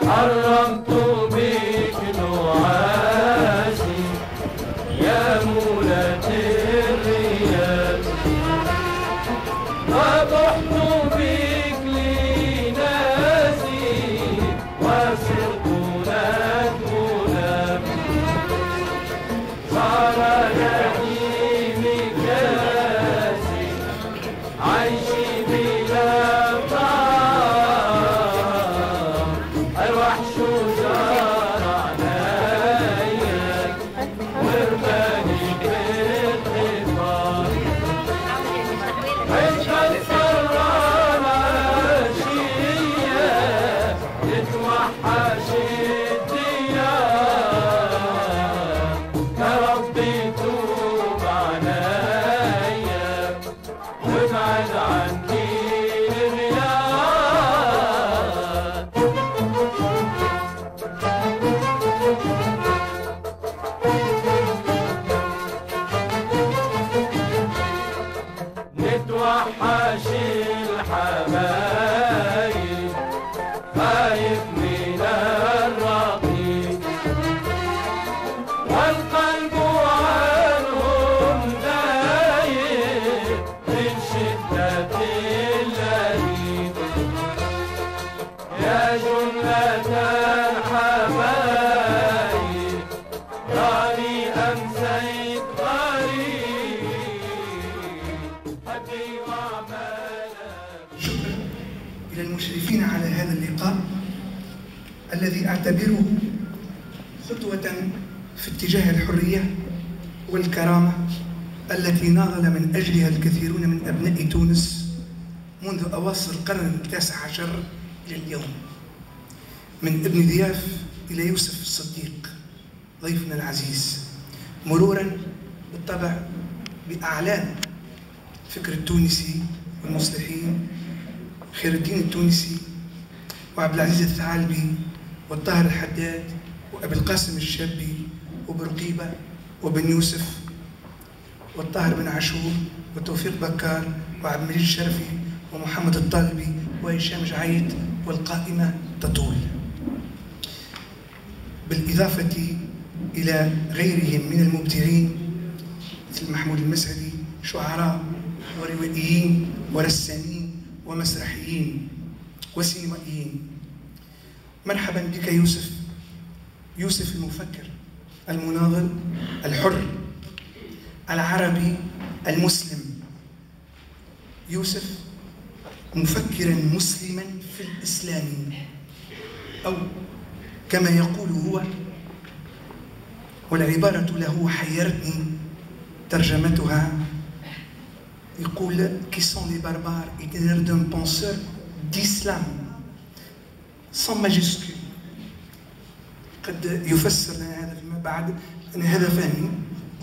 حرمت بك نعاسي يا مولة الرياض، وضحت بك لناسي وصرت نجمنا، صار نعيمي كاسي عيشي بلا نتوحش الحبايب، خايف من الرقيب، والقلب عنهم دايب من شدة اللهيب، يا جملة الحبايب راني أمسيت غريب. شكرا إلى المشرفين على هذا اللقاء الذي أعتبره خطوة في اتجاه الحرية والكرامة التي ناضل من أجلها الكثيرون من أبناء تونس منذ أواصر القرن ال19 إلى اليوم، من ابن ضياف إلى يوسف الصديق ضيفنا العزيز، مرورا بالطبع بأعلام فكر التونسي والمصلحين خير الدين التونسي وعبد العزيز الثعالبي والطاهر الحداد وأبي القاسم الشابي وبرقيبة وبن يوسف والطاهر بن عاشور وتوفيق بكار وعبد المجيد الشرفي ومحمد الطالبي وهشام جعيد، والقائمة تطول، بالإضافة إلى غيرهم من المبدعين مثل محمود المسعدي، شعراء وروائيين ورسامين ومسرحيين وسينمائيين. مرحبا بك يوسف، يوسف المفكر المناضل الحر العربي المسلم، يوسف مفكرا مسلما في الإسلام، أو كما يقول هو، والعبارة له حيرتني ترجمتها، يقول qui sont les barbares itinéraires d'un penseur d'islam sans majuscule. قد يفسر لنا هذا فيما بعد، أن هذا فهمي.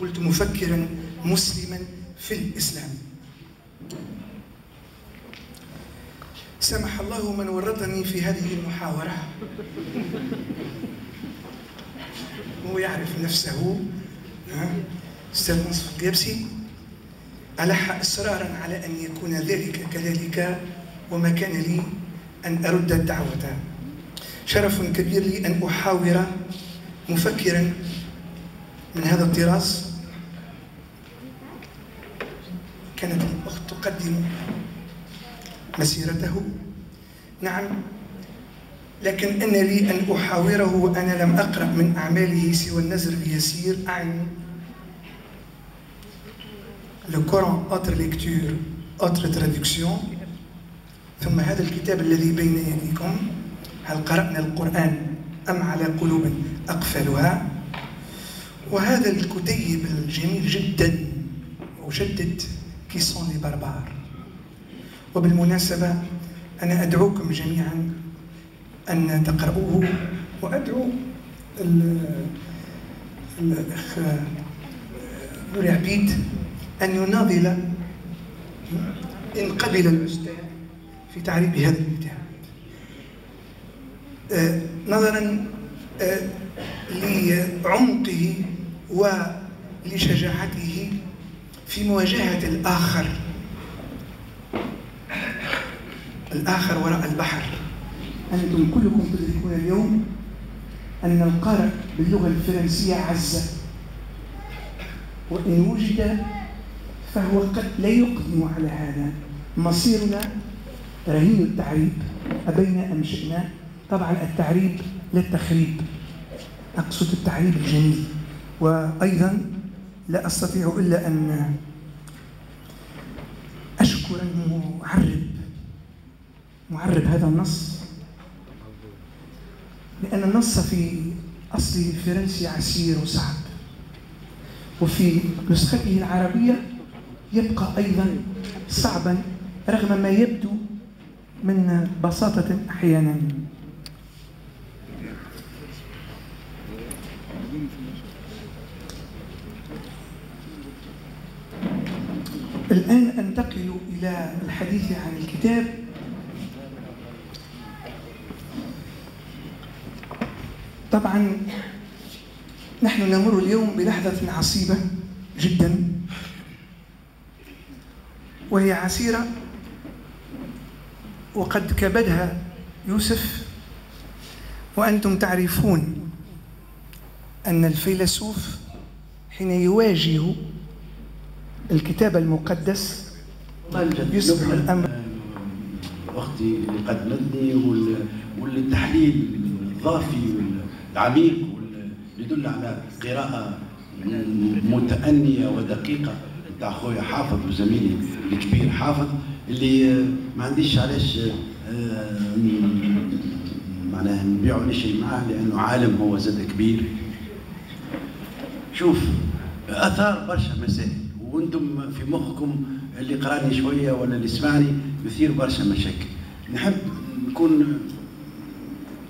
قلت مفكرا مسلما في الإسلام. سمح الله من ورطني في هذه المحاورة، هو يعرف نفسه، أستاذ منصف القيابسي ألح إصرارا على أن يكون ذلك كذلك، وما كان لي أن أرد الدعوة. شرف كبير لي أن أحاور مفكرا من هذا الطراز. كانت الأخت تقدم مسيرته، نعم، لكن أنا لي أن أحاوره وأنا لم أقرأ من أعماله سوى النزر اليسير، أعني Le Coran, autre lecture, autre traduction. ثم هذا الكتاب الذي بين يديكم، هل قرأنا القرآن أم على قلوب أقفلها؟ وهذا الكتيب الجميل جدا أجدد qui sont les barbares. وبالمناسبة أنا أدعوكم جميعا أن تقرؤوه، وأدعو الأخ نوري عبيد أن يناضل إن قبل الأستاذ في تعريب هذا الكتاب، نظرا لعمقه ولشجاعته في مواجهة الآخر وراء البحر. أنتم كلكم تدركون اليوم أن القارئ باللغة الفرنسية عزة، وإن وجد فهو قد لا يقدم على هذا. مصيرنا رهين التعريب، أبينا أم شئنا. طبعا التعريب لا التخريب، أقصد التعريب الجميل. وأيضا لا أستطيع إلا أن أشكر معرب هذا النص، لأن النص في أصله الفرنسي عسير وصعب، وفي نسخته العربية يبقى أيضا صعبا رغم ما يبدو من بساطة أحيانا. الآن أنتقل إلى الحديث عن الكتاب. طبعا نحن نمر اليوم بلحظة عصيبة جدا، وهي عسيرة وقد كبدها يوسف. وأنتم تعرفون أن الفيلسوف حين يواجه الكتاب المقدس يصبح الأمر. وقتي اللي قدمتني والتحليل الضافي والعميق واللي يدل على قراءة متأنية ودقيقة بتاع خويا حافظ وزميلي الكبير حافظ، اللي ما عنديش علاش معناها نبيعوا شيء معاه، لأنه عالم هو زاد كبير. شوف، أثار برشا مسائل، وانتم في مخكم اللي قراني شويه ولا اللي سمعني يثير برشا مشاكل. نحب نكون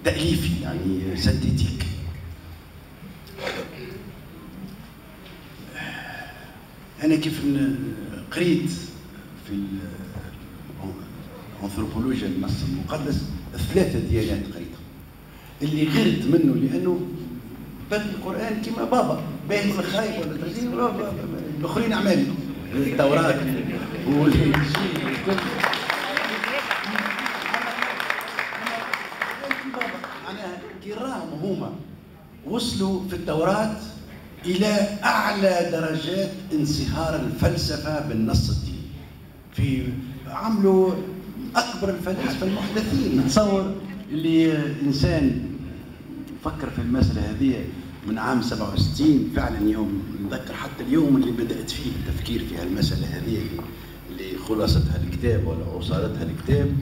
تأليفي، يعني سنتيتيك. انا كيف قريت في الانثروبولوجيا النص المقدس 3 ديانات قريتهم، اللي غرت منه لانه باقي القران كما بابا باهي ولا خايب ولا ترجيل الاخرين اعمال التوراه والانجيل. معناها كي راهم هما وصلوا في التوراه الى اعلى درجات انصهار الفلسفه بالنص الديني، في عملوا اكبر الفلاسفه المحدثين. نتصور اللي انسان فكر في المساله هذه من عام 67 فعلا، يوم نذكر حتى اليوم اللي بدات فيه التفكير في هالمساله هذه اللي خلاصتها الكتاب ولا عصارتها الكتاب.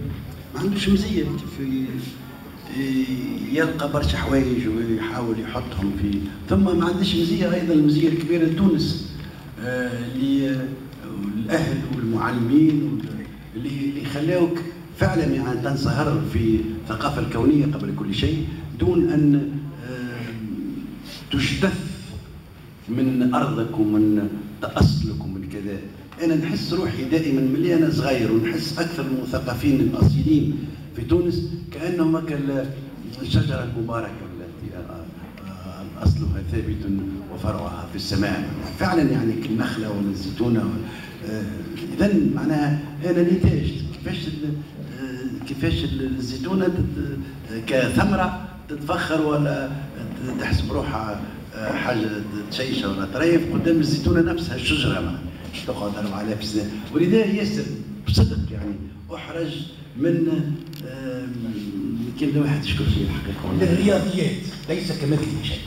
ما عندوش مزيه كيف يلقى برشا حوايج ويحاول يحطهم في، ثم ما عندش مزيه ايضا المزيه الكبيره لتونس اللي الاهل والمعلمين اللي خلاوك فعلا يعني تنصهر في الثقافه الكونيه قبل كل شيء، دون ان تجتث من ارضك ومن اصلك ومن كذا. انا نحس روحي دائما ملي انا صغير، ونحس اكثر المثقفين الاصيلين في تونس كانهم الشجره المباركه التي اصلها ثابت وفرعها في السماء، فعلا يعني كالنخله ولا الزيتونه. اذا معناها انا نتاج كيفاش الزيتونه كثمره تتفخر ولا تحسب روحها حاجه تشيشه ولا طريف قدام الزيتونه نفسها الشجره تقعد 4000 سنه. ولذا ياسر بصدق يعني احرج من كل واحد يشكر فيه الحقيقه. الرياضيات ليس كمثل شيء،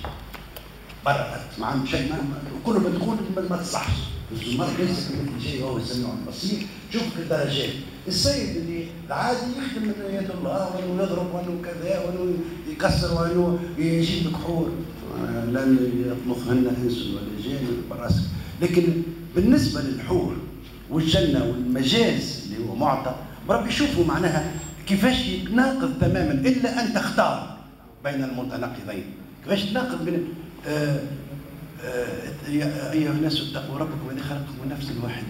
برا مع شيء كل ما تقول ما تصحش. المرء ليس كمثل شيء وهو السميع البصير. شوف الدرجات، السيد اللي العادي يخدم من يد الله وانه يضرب وانه كذا وانه يكسر وانه يجيب كحول لن يطمثهن انس ولا جان براسك، لكن بالنسبه للحور والجنه والمجاز اللي هو معطى ربي يشوفوا معناها كيفاش يتناقض تماما، الا ان تختار بين المتناقضين. كيفاش تناقض بين يا ايها الناس اتقوا ربكم الذي خلقكم من نفس واحده.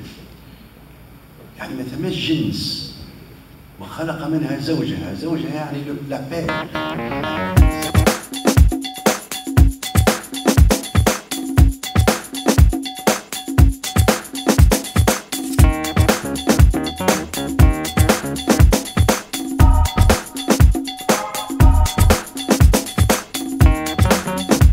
يعني ما ثماش جنس، وخلق منها زوجها، زوجها يعني لا